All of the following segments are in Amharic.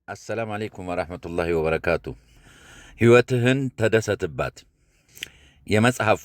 አሰላም አለይኩም ወራህመቱላሂ ወበረካቱ። ሕይወትህን ተደሰትባት የመጽሐፉ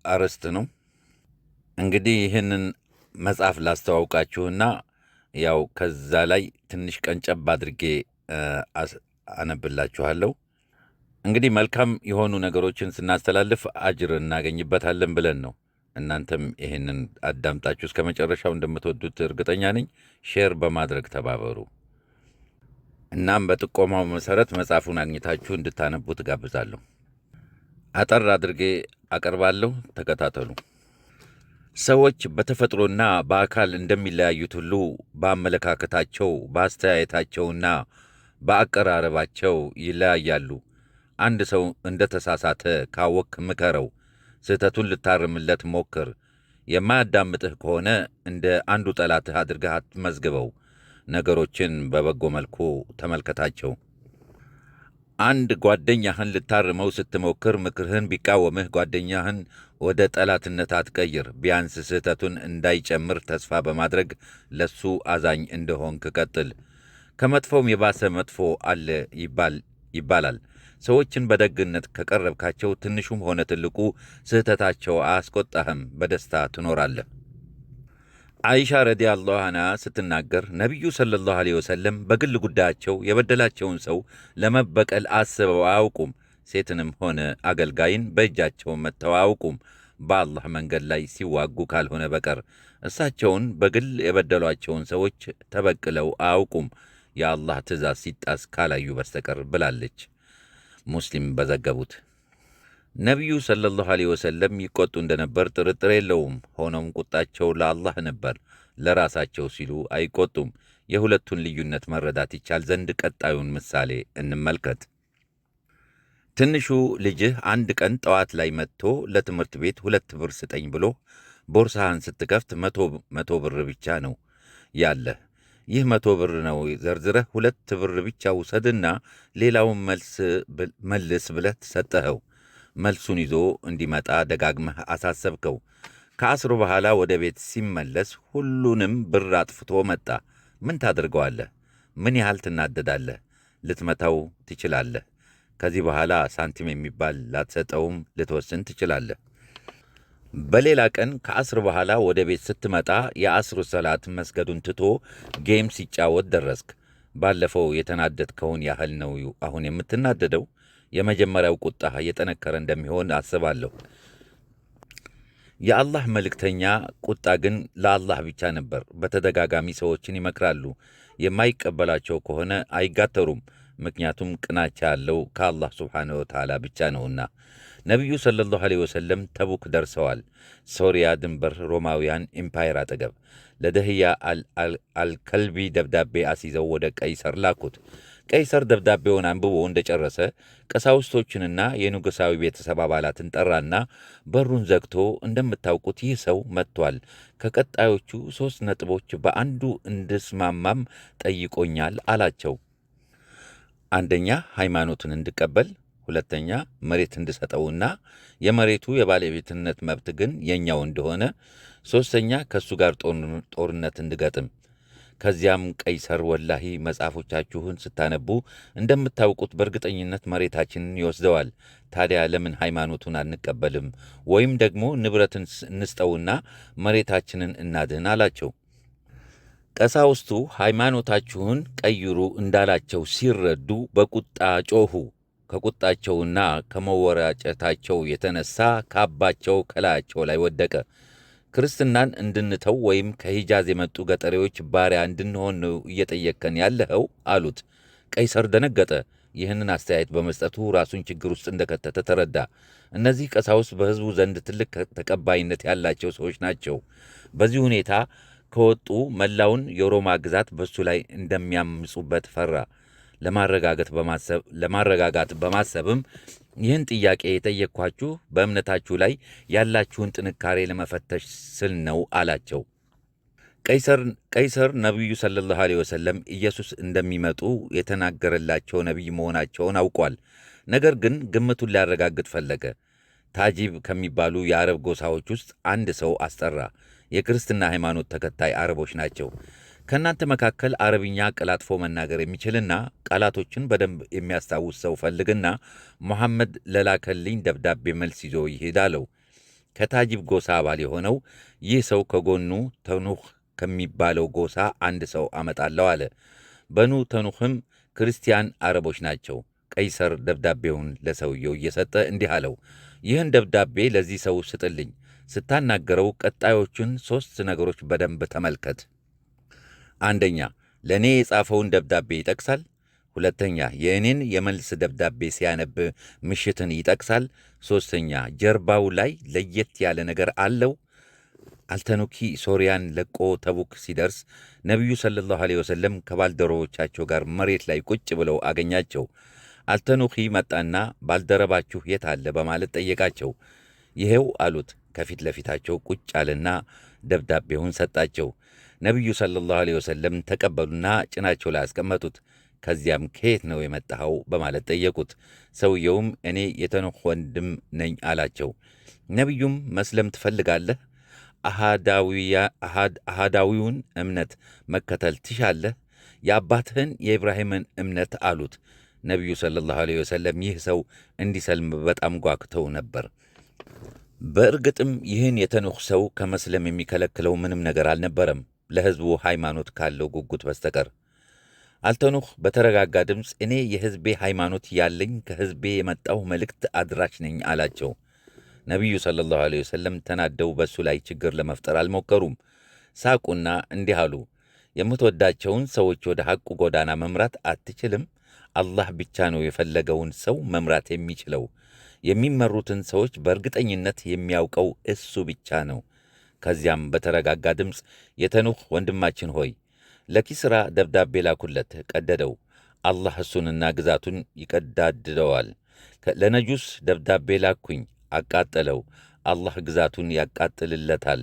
አርዕስት ነው። እንግዲህ ይህንን መጽሐፍ ላስተዋውቃችሁና ያው ከዛ ላይ ትንሽ ቀንጨብ አድርጌ አነብላችኋለሁ። እንግዲህ መልካም የሆኑ ነገሮችን ስናስተላልፍ አጅር እናገኝበታለን ብለን ነው። እናንተም ይህንን አዳምጣችሁ እስከ መጨረሻው እንደምትወዱት እርግጠኛ ነኝ። ሼር በማድረግ ተባበሩ። እናም በጥቆማው መሠረት መጽሐፉን አግኝታችሁ እንድታነቡ ትጋብዛለሁ። አጠር አድርጌ አቀርባለሁ፣ ተከታተሉ። ሰዎች በተፈጥሮና በአካል እንደሚለያዩት ሁሉ በአመለካከታቸው፣ በአስተያየታቸውና በአቀራረባቸው ይለያያሉ። አንድ ሰው እንደ ተሳሳተ ካወክ ምከረው፣ ስህተቱን ልታርምለት ሞክር። የማያዳምጥህ ከሆነ እንደ አንዱ ጠላትህ አድርገህ አትመዝግበው። ነገሮችን በበጎ መልኩ ተመልከታቸው። አንድ ጓደኛህን ልታርመው ስትሞክር ምክርህን ቢቃወምህ ጓደኛህን ወደ ጠላትነት አትቀይር። ቢያንስ ስህተቱን እንዳይጨምር ተስፋ በማድረግ ለሱ አዛኝ እንደሆንክ ቀጥል። ከመጥፎም የባሰ መጥፎ አለ ይባላል። ሰዎችን በደግነት ከቀረብካቸው ትንሹም ሆነ ትልቁ ስህተታቸው አያስቆጣህም፣ በደስታ ትኖራለህ። አይሻ ረዲየላሁ ዐንሃ ስትናገር ነቢዩ ሰለላሁ ዐለይሂ ወሰለም በግል ጉዳያቸው የበደላቸውን ሰው ለመበቀል አስበው አያውቁም። ሴትንም ሆነ አገልጋይን በእጃቸው መጥተው አያውቁም፣ በአላህ መንገድ ላይ ሲዋጉ ካልሆነ በቀር። እሳቸውን በግል የበደሏቸውን ሰዎች ተበቅለው አያውቁም፣ የአላህ ትእዛዝ ሲጣስ ካላዩ በስተቀር ብላለች። ሙስሊም በዘገቡት። ነቢዩ ሰለላሁ ዐለይሂ ወሰለም ይቆጡ እንደነበር ጥርጥር የለውም። ሆኖም ቁጣቸው ለአላህ ነበር፣ ለራሳቸው ሲሉ አይቆጡም። የሁለቱን ልዩነት መረዳት ይቻል ዘንድ ቀጣዩን ምሳሌ እንመልከት። ትንሹ ልጅህ አንድ ቀን ጠዋት ላይ መጥቶ ለትምህርት ቤት 2 ብር ስጠኝ ብሎ ቦርሳህን ስትከፍት መቶ ብር ብቻ ነው ያለህ። ይህ 100 ብር ነው፣ ዘርዝረህ 2 ብር ብቻ ውሰድና ሌላውን መልስ ብለህ ሰጠኸው። መልሱን ይዞ እንዲመጣ ደጋግመህ አሳሰብከው። ከአስሩ በኋላ ወደ ቤት ሲመለስ ሁሉንም ብር አጥፍቶ መጣ። ምን ታደርገዋለህ? ምን ያህል ትናደዳለህ? ልትመታው ትችላለህ። ከዚህ በኋላ ሳንቲም የሚባል ላትሰጠውም ልትወስን ትችላለህ። በሌላ ቀን ከአስር በኋላ ወደ ቤት ስትመጣ የአስሩ ሰላት መስገዱን ትቶ ጌም ሲጫወት ደረስክ። ባለፈው የተናደድከውን ያህል ነው አሁን የምትናደደው። የመጀመሪያው ቁጣህ እየጠነከረ እንደሚሆን አስባለሁ። የአላህ መልእክተኛ ቁጣ ግን ለአላህ ብቻ ነበር። በተደጋጋሚ ሰዎችን ይመክራሉ። የማይቀበላቸው ከሆነ አይጋተሩም፣ ምክንያቱም ቅናቻ ያለው ከአላህ ሱብሓነሁ ወተዓላ ብቻ ነውና። ነቢዩ ሰለላሁ ዐለይሂ ወሰለም ተቡክ ደርሰዋል። ሶርያ ድንበር ሮማውያን ኤምፓየር አጠገብ ለደህያ አልከልቢ ደብዳቤ አስይዘው ወደ ቀይሰር ላኩት። ቀይሰር ደብዳቤውን አንብቦ እንደጨረሰ ቀሳውስቶችንና የንጉሣዊ ቤተሰብ አባላትን ጠራና በሩን ዘግቶ እንደምታውቁት ይህ ሰው መጥቷል፣ ከቀጣዮቹ 3 ነጥቦች በአንዱ እንድስማማም ጠይቆኛል አላቸው። አንደኛ ሃይማኖትን እንድቀበል፣ ሁለተኛ መሬት እንድሰጠውና የመሬቱ የባለቤትነት መብት ግን የኛው እንደሆነ፣ ሦስተኛ ከእሱ ጋር ጦርነት እንድገጥም። ከዚያም ቀይሰር ወላሂ መጽሐፎቻችሁን ስታነቡ እንደምታውቁት በእርግጠኝነት መሬታችንን ይወስደዋል። ታዲያ ለምን ሃይማኖቱን አንቀበልም? ወይም ደግሞ ንብረትን እንስጠውና መሬታችንን እናድን አላቸው። ቀሳውስቱ ሃይማኖታችሁን ቀይሩ እንዳላቸው ሲረዱ በቁጣ ጮኹ። ከቁጣቸውና ከመወራጨታቸው የተነሳ ካባቸው ከላያቸው ላይ ወደቀ። ክርስትናን እንድንተው ወይም ከሂጃዝ የመጡ ገጠሬዎች ባሪያ እንድንሆን ነው እየጠየቅከን ያለኸው አሉት። ቀይሰር ደነገጠ። ይህንን አስተያየት በመስጠቱ ራሱን ችግር ውስጥ እንደከተተ ተረዳ። እነዚህ ቀሳውስት በሕዝቡ ዘንድ ትልቅ ተቀባይነት ያላቸው ሰዎች ናቸው። በዚህ ሁኔታ ከወጡ የሮማ ግዛት በሱ ላይ እንደሚያምፁበት ፈራ። ለማረጋጋት በማሰብም ይህን ጥያቄ የጠየቅኳችሁ በእምነታችሁ ላይ ያላችሁን ጥንካሬ ለመፈተሽ ስል ነው አላቸው። ቀይሰር ነቢዩ ሰለላሁ ዐለይሂ ወሰለም ኢየሱስ እንደሚመጡ የተናገረላቸው ነቢይ መሆናቸውን አውቋል። ነገር ግን ግምቱን ሊያረጋግጥ ፈለገ። ታጂብ ከሚባሉ የአረብ ጎሳዎች ውስጥ አንድ ሰው አስጠራ። የክርስትና ሃይማኖት ተከታይ አረቦች ናቸው። ከእናንተ መካከል አረብኛ ቀላጥፎ መናገር የሚችልና ቃላቶችን በደንብ የሚያስታውስ ሰው ፈልግና መሐመድ ለላከልኝ ደብዳቤ መልስ ይዞ ይሄድ አለው። ከታጂብ ጎሳ አባል የሆነው ይህ ሰው ከጎኑ ተኑኽ ከሚባለው ጎሳ አንድ ሰው አመጣለሁ አለ። በኑ ተኑኽም ክርስቲያን አረቦች ናቸው። ቀይሰር ደብዳቤውን ለሰውየው እየሰጠ እንዲህ አለው፣ ይህን ደብዳቤ ለዚህ ሰው ስጥልኝ። ስታናገረው ቀጣዮቹን 3 ነገሮች በደንብ ተመልከት። አንደኛ፣ ለእኔ የጻፈውን ደብዳቤ ይጠቅሳል። ሁለተኛ፣ የእኔን የመልስ ደብዳቤ ሲያነብ ምሽትን ይጠቅሳል። ሦስተኛ፣ ጀርባው ላይ ለየት ያለ ነገር አለው። አልተኑኪ ሶርያን ለቆ ተቡክ ሲደርስ ነቢዩ ሰለላሁ ዐለይሂ ወሰለም ከባልደረቦቻቸው ጋር መሬት ላይ ቁጭ ብለው አገኛቸው። አልተኑኪ መጣና ባልደረባችሁ የት አለ በማለት ጠየቃቸው። ይሄው አሉት። ከፊት ለፊታቸው ቁጭ አለና ደብዳቤውን ሰጣቸው። ነቢዩ ሰለላሁ ዐለይሂ ወሰለም ተቀበሉና ጭናቸው ላይ አስቀመጡት። ከዚያም ከየት ነው የመጣኸው በማለት ጠየቁት። ሰውየውም እኔ የተኑኽ ወንድም ነኝ አላቸው። ነቢዩም መስለም ትፈልጋለህ? አሃዳዊውን እምነት መከተል ትሻለህ? የአባትህን የኢብራሂምን እምነት አሉት። ነቢዩ ሰለላሁ ዐለይሂ ወሰለም ይህ ሰው እንዲሰልም በጣም ጓግተው ነበር። በእርግጥም ይህን የተኑኽ ሰው ከመስለም የሚከለክለው ምንም ነገር አልነበረም፣ ለሕዝቡ ሃይማኖት ካለው ጉጉት በስተቀር። አልተኑኽ በተረጋጋ ድምፅ እኔ የሕዝቤ ሃይማኖት ያለኝ ከሕዝቤ የመጣው መልእክት አድራሽ ነኝ አላቸው። ነቢዩ ሰለላሁ ዐለይሂ ወሰለም ተናደው በእሱ ላይ ችግር ለመፍጠር አልሞከሩም። ሳቁና እንዲህ አሉ፣ የምትወዳቸውን ሰዎች ወደ ሐቁ ጎዳና መምራት አትችልም? አላህ ብቻ ነው የፈለገውን ሰው መምራት የሚችለው። የሚመሩትን ሰዎች በእርግጠኝነት የሚያውቀው እሱ ብቻ ነው። ከዚያም በተረጋጋ ድምፅ የተኑኽ ወንድማችን ሆይ ለኪስራ ደብዳቤ ላኩለት፣ ቀደደው። አላህ እሱንና ግዛቱን ይቀዳድደዋል። ለነጁስ ደብዳቤ ላኩኝ፣ አቃጠለው። አላህ ግዛቱን ያቃጥልለታል።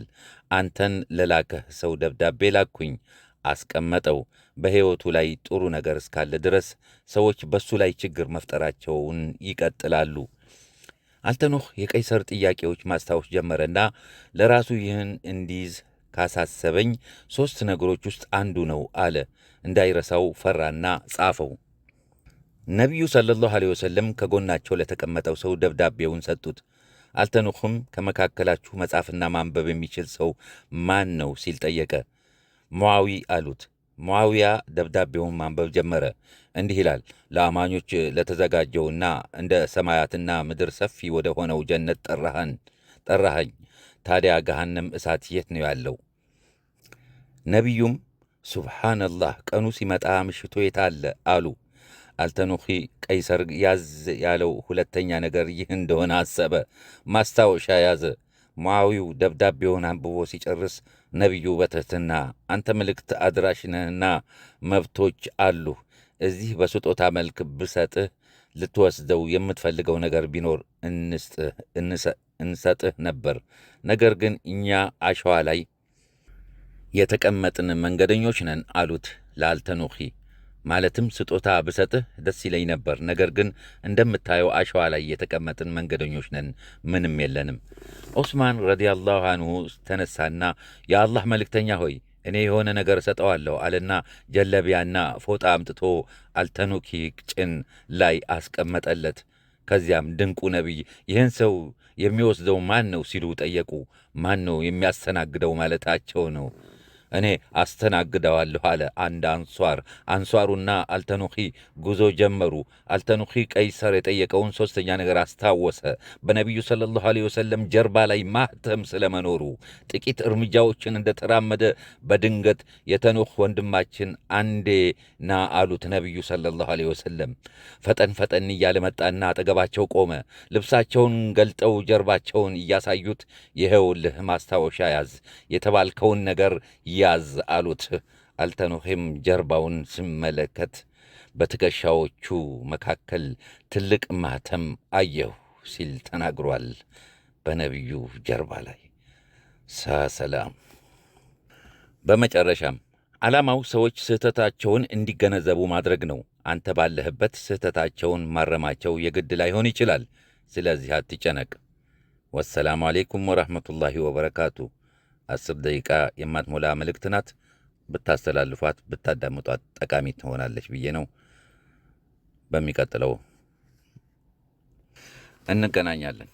አንተን ለላከህ ሰው ደብዳቤ ላኩኝ፣ አስቀመጠው። በሕይወቱ ላይ ጥሩ ነገር እስካለ ድረስ ሰዎች በሱ ላይ ችግር መፍጠራቸውን ይቀጥላሉ። አልተኑኽ የቀይሰር ጥያቄዎች ማስታወስ ጀመረና ለራሱ ይህን እንዲይዝ ካሳሰበኝ 3 ነገሮች ውስጥ አንዱ ነው አለ። እንዳይረሳው ፈራና ጻፈው። ነቢዩ ሰለላሁ ዐለይሂ ወሰለም ከጎናቸው ለተቀመጠው ሰው ደብዳቤውን ሰጡት። አልተኑኽም ከመካከላችሁ መጻፍና ማንበብ የሚችል ሰው ማን ነው ሲል ጠየቀ። ሙዓዊ አሉት። ሙዓዊያ ደብዳቤውን ማንበብ ጀመረ። እንዲህ ይላል፣ ለአማኞች ለተዘጋጀውና እንደ ሰማያትና ምድር ሰፊ ወደ ሆነው ጀነት ጠራኸኝ። ታዲያ ገሃነም እሳት የት ነው ያለው? ነቢዩም ሱብሓነላህ፣ ቀኑ ሲመጣ ምሽቶ የት አለ አሉ። አልተኑኺ ቀይሰር ያዝ ያለው ሁለተኛ ነገር ይህ እንደሆነ አሰበ። ማስታወሻ ያዘ። ሙዓዊው ደብዳቤውን አንብቦ ሲጨርስ ነቢዩ በትሕትና አንተ መልእክት አድራሽ ነህና መብቶች አሉህ። እዚህ በስጦታ መልክ ብሰጥህ ልትወስደው የምትፈልገው ነገር ቢኖር እንሰጥህ ነበር። ነገር ግን እኛ አሸዋ ላይ የተቀመጥን መንገደኞች ነን አሉት ለአልተኑኺ። ማለትም ስጦታ ብሰጥህ ደስ ይለኝ ነበር፣ ነገር ግን እንደምታየው አሸዋ ላይ የተቀመጥን መንገደኞች ነን፣ ምንም የለንም። ዑስማን ረዲያላሁ አንሁ ተነሳና የአላህ መልእክተኛ ሆይ እኔ የሆነ ነገር እሰጠዋለሁ አለና ጀለቢያና ፎጣ አምጥቶ አልተኑኺ ጭን ላይ አስቀመጠለት። ከዚያም ድንቁ ነቢይ ይህን ሰው የሚወስደው ማን ነው ሲሉ ጠየቁ። ማን ነው የሚያስተናግደው ማለታቸው ነው። እኔ አስተናግደዋለሁ አለ አንድ አንሷር። አንሷሩና አልተኑኺ ጉዞ ጀመሩ። አልተኑኺ ቀይሰር የጠየቀውን 3ኛ ነገር አስታወሰ። በነቢዩ ሰለላሁ ዐለይሂ ወሰለም ጀርባ ላይ ማህተም ስለመኖሩ። ጥቂት እርምጃዎችን እንደተራመደ በድንገት የተኑኽ ወንድማችን አንዴ ና አሉት ነቢዩ ሰለላሁ ዐለይሂ ወሰለም። ፈጠን ፈጠን እያለ መጣና አጠገባቸው ቆመ። ልብሳቸውን ገልጠው ጀርባቸውን እያሳዩት ይኸውልህ ማስታወሻ ያዝ፣ የተባልከውን ነገር ያዝ አሉት። አልተኑኺም ጀርባውን ሲመለከት በትከሻዎቹ መካከል ትልቅ ማህተም አየሁ ሲል ተናግሯል። በነቢዩ ጀርባ ላይ ሰላም። በመጨረሻም ዓላማው ሰዎች ስህተታቸውን እንዲገነዘቡ ማድረግ ነው። አንተ ባለህበት ስህተታቸውን ማረማቸው የግድ ላይሆን ይችላል። ስለዚህ አትጨነቅ። ወሰላሙ አሌይኩም ወረሕመቱላሂ ወበረካቱ። 10 ደቂቃ የማትሞላ መልእክት ናት። ብታስተላልፏት፣ ብታዳምጧት ጠቃሚ ትሆናለች ብዬ ነው። በሚቀጥለው እንገናኛለን።